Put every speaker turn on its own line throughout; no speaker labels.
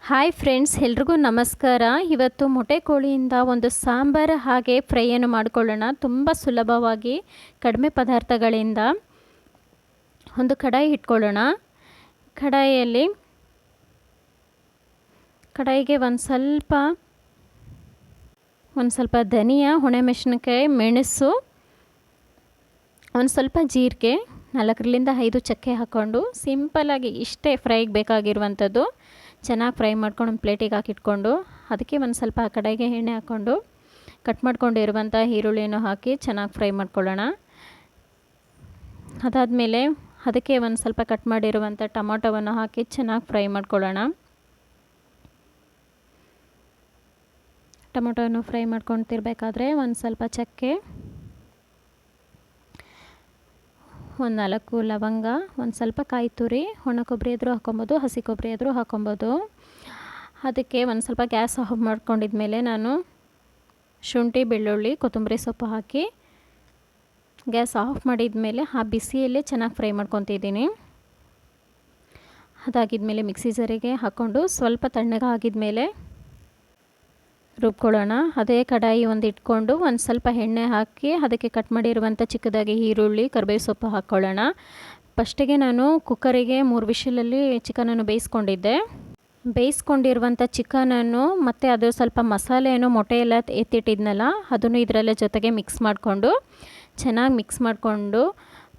Hi friends, ಎಲ್ರಿಗೂ ನಮಸ್ಕಾರ. ಇವತ್ತು ಮೊಟ್ಟೆ ಕೋಳಿಯಿಂದ ಒಂದು ಸಾಂಬಾರು ಹಾಗೆ ಫ್ರೈಯನ್ನು ಮಾಡಿಕೊಳ್ಳೋಣ. ತುಂಬ ಸುಲಭವಾಗಿ ಕಡಿಮೆ ಪದಾರ್ಥಗಳಿಂದ. ಒಂದು ಕಡಾಯಿ ಇಟ್ಕೊಳ್ಳೋಣ. ಕಡಾಯಿಗೆ ಒಂದು ಸ್ವಲ್ಪ ಧನಿಯಾ, ಒಣಮೆಣಸಿನಕಾಯಿ, ಮೆಣಸು, ಒಂದು ಸ್ವಲ್ಪ ಜೀರಿಗೆ, 4ರಿಂದ 5 ಚಕ್ಕೆ ಹಾಕ್ಕೊಂಡು ಸಿಂಪಲ್ಲಾಗಿ ಇಷ್ಟೇ ಫ್ರೈಗೆ ಬೇಕಾಗಿರುವಂಥದ್ದು. ಚೆನ್ನಾಗಿ ಫ್ರೈ ಮಾಡ್ಕೊಂಡು ಒಂದು ಪ್ಲೇಟಿಗೆ ಹಾಕಿಟ್ಕೊಂಡು ಅದಕ್ಕೆ ಒಂದು ಸ್ವಲ್ಪ ಆ ಕಡೆಗೆ ಎಣ್ಣೆ ಹಾಕ್ಕೊಂಡು ಕಟ್ ಮಾಡ್ಕೊಂಡಿರುವಂಥ ಈರುಳ್ಳಿಯನ್ನು ಹಾಕಿ ಚೆನ್ನಾಗಿ ಫ್ರೈ ಮಾಡ್ಕೊಳ್ಳೋಣ. ಅದಾದಮೇಲೆ ಅದಕ್ಕೆ ಒಂದು ಸ್ವಲ್ಪ ಕಟ್ ಮಾಡಿರುವಂಥ ಟೊಮೊಟೊವನ್ನು ಹಾಕಿ ಚೆನ್ನಾಗಿ ಫ್ರೈ ಮಾಡ್ಕೊಳ್ಳೋಣ. ಟೊಮೊಟೊವನ್ನು ಫ್ರೈ ಮಾಡ್ಕೊತಿರ್ಬೇಕಾದ್ರೆ ಒಂದು ಸ್ವಲ್ಪ ಚಕ್ಕೆ, ಒಂದು 4 ಲವಂಗ, ಒಂದು ಸ್ವಲ್ಪ ಕಾಯಿ ತುರಿ, ಒಣ ಕೊಬ್ಬರಿ ಆದರೂ ಹಾಕೊಬೋದು, ಹಸಿ ಕೊಬ್ಬರಿ ಆದರೂ ಹಾಕೊಬೋದು. ಅದಕ್ಕೆ ಒಂದು ಸ್ವಲ್ಪ ಗ್ಯಾಸ್ ಆಫ್ ಮಾಡ್ಕೊಂಡಿದ್ಮೇಲೆ ನಾನು ಶುಂಠಿ, ಬೆಳ್ಳುಳ್ಳಿ, ಕೊತ್ತಂಬರಿ ಸೊಪ್ಪು ಹಾಕಿ ಗ್ಯಾಸ್ ಆಫ್ ಮಾಡಿದ್ಮೇಲೆ ಆ ಬಿಸಿಯಲ್ಲೇ ಚೆನ್ನಾಗಿ ಫ್ರೈ ಮಾಡ್ಕೊತಿದ್ದೀನಿ. ಅದಾಗಿದ್ಮೇಲೆ ಮಿಕ್ಸಿ ಜಾರಿಗೆ ಹಾಕ್ಕೊಂಡು ಸ್ವಲ್ಪ ತಣ್ಣಗಾಗಿದ್ಮೇಲೆ ರುಬ್ಕೊಳ್ಳೋಣ. ಅದೇ ಕಡಾಯಿ ಒಂದು ಇಟ್ಕೊಂಡು ಒಂದು ಸ್ವಲ್ಪ ಎಣ್ಣೆ ಹಾಕಿ ಅದಕ್ಕೆ ಕಟ್ ಮಾಡಿರುವಂಥ ಚಿಕ್ಕದಾಗಿ ಈರುಳ್ಳಿ, ಕರಿಬೇವು ಸೊಪ್ಪು ಹಾಕ್ಕೊಳ್ಳೋಣ. ಫಸ್ಟಿಗೆ ನಾನು ಕುಕ್ಕರಿಗೆ 3 ವಿಷಲಲ್ಲಿ ಚಿಕನನ್ನು ಬೇಯಿಸ್ಕೊಂಡಿರುವಂಥ ಚಿಕನನ್ನು ಮತ್ತು ಅದು ಸ್ವಲ್ಪ ಮಸಾಲೆಯನ್ನು ಮೊಟ್ಟೆ ಎಲ್ಲ ಎತ್ತಿಟ್ಟಿದ್ನಲ್ಲ ಅದನ್ನು ಇದರಲ್ಲೇ ಜೊತೆಗೆ ಚೆನ್ನಾಗಿ ಮಿಕ್ಸ್ ಮಾಡಿಕೊಂಡು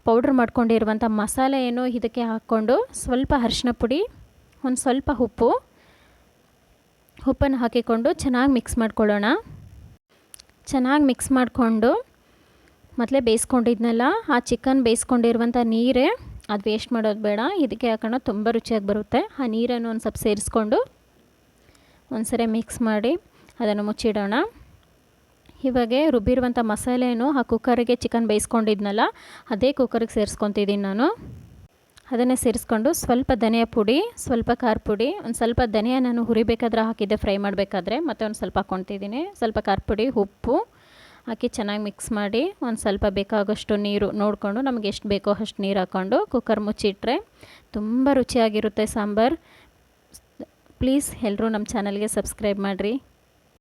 ಪೌಡ್ರ್ ಮಾಡ್ಕೊಂಡಿರುವಂಥ ಮಸಾಲೆಯನ್ನು ಇದಕ್ಕೆ ಹಾಕ್ಕೊಂಡು ಸ್ವಲ್ಪ ಅರಿಶಿನ ಪುಡಿ, ಒಂದು ಸ್ವಲ್ಪ ಉಪ್ಪನ್ನು ಹಾಕಿಕೊಂಡು ಚೆನ್ನಾಗಿ ಮಿಕ್ಸ್ ಮಾಡ್ಕೊಳ್ಳೋಣ. ಚೆನ್ನಾಗಿ ಮಿಕ್ಸ್ ಮಾಡಿಕೊಂಡು ಮೊದಲೇ ಬೇಯಿಸ್ಕೊಂಡಿದ್ನಲ್ಲ ಆ ಚಿಕನ್ ಬೇಯಿಸ್ಕೊಂಡಿರುವಂಥ ನೀರೇ, ಅದು ವೇಸ್ಟ್ ಮಾಡೋದು ಬೇಡ, ಇದಕ್ಕೆ ಹಾಕೋಣ ತುಂಬ ರುಚಿಯಾಗಿ ಬರುತ್ತೆ. ಆ ನೀರನ್ನು ಒಂದು ಸ್ವಲ್ಪ ಸೇರಿಸ್ಕೊಂಡು ಒಂದ್ಸರಿ ಮಿಕ್ಸ್ ಮಾಡಿ ಅದನ್ನು ಮುಚ್ಚಿಡೋಣ. ಇವಾಗೆ ರುಬ್ಬಿರುವಂಥ ಮಸಾಲೆಯನ್ನು ಆ ಕುಕ್ಕರಿಗೆ ಚಿಕನ್ ಬೇಯಿಸ್ಕೊಂಡಿದ್ನಲ್ಲ ಅದೇ ಕುಕ್ಕರಿಗೆ ಸೇರಿಸ್ಕೊತಿದ್ದೀನಿ ನಾನು. ಅದನ್ನೇ ಸೇರಿಸ್ಕೊಂಡು ಸ್ವಲ್ಪ ಧನಿಯಾ ಪುಡಿ, ಸ್ವಲ್ಪ ಖಾರ ಪುಡಿ, ಒಂದು ಸ್ವಲ್ಪ ಧನಿಯಾ ನಾನು ಹುರಿಬೇಕಾದ್ರೆ ಹಾಕಿದ್ದೆ ಫ್ರೈ ಮಾಡಬೇಕಾದ್ರೆ, ಮತ್ತು ಒಂದು ಸ್ವಲ್ಪ ಹಾಕ್ಕೊತಿದ್ದೀನಿ. ಸ್ವಲ್ಪ ಖಾರ ಪುಡಿ, ಉಪ್ಪು ಹಾಕಿ ಚೆನ್ನಾಗಿ ಮಿಕ್ಸ್ ಮಾಡಿ ಒಂದು ಸ್ವಲ್ಪ ಬೇಕಾಗೋಷ್ಟು ನೀರು ನೋಡಿಕೊಂಡು ನಮಗೆ ಎಷ್ಟು ಬೇಕೋ ಅಷ್ಟು ನೀರು ಹಾಕ್ಕೊಂಡು ಕುಕ್ಕರ್ ಮುಚ್ಚಿಟ್ರೆ ತುಂಬ ರುಚಿಯಾಗಿರುತ್ತೆ ಸಾಂಬಾರು. ಪ್ಲೀಸ್ ಎಲ್ಲರೂ ನಮ್ಮ ಚಾನಲ್ಗೆ ಸಬ್ಸ್ಕ್ರೈಬ್ ಮಾಡಿರಿ.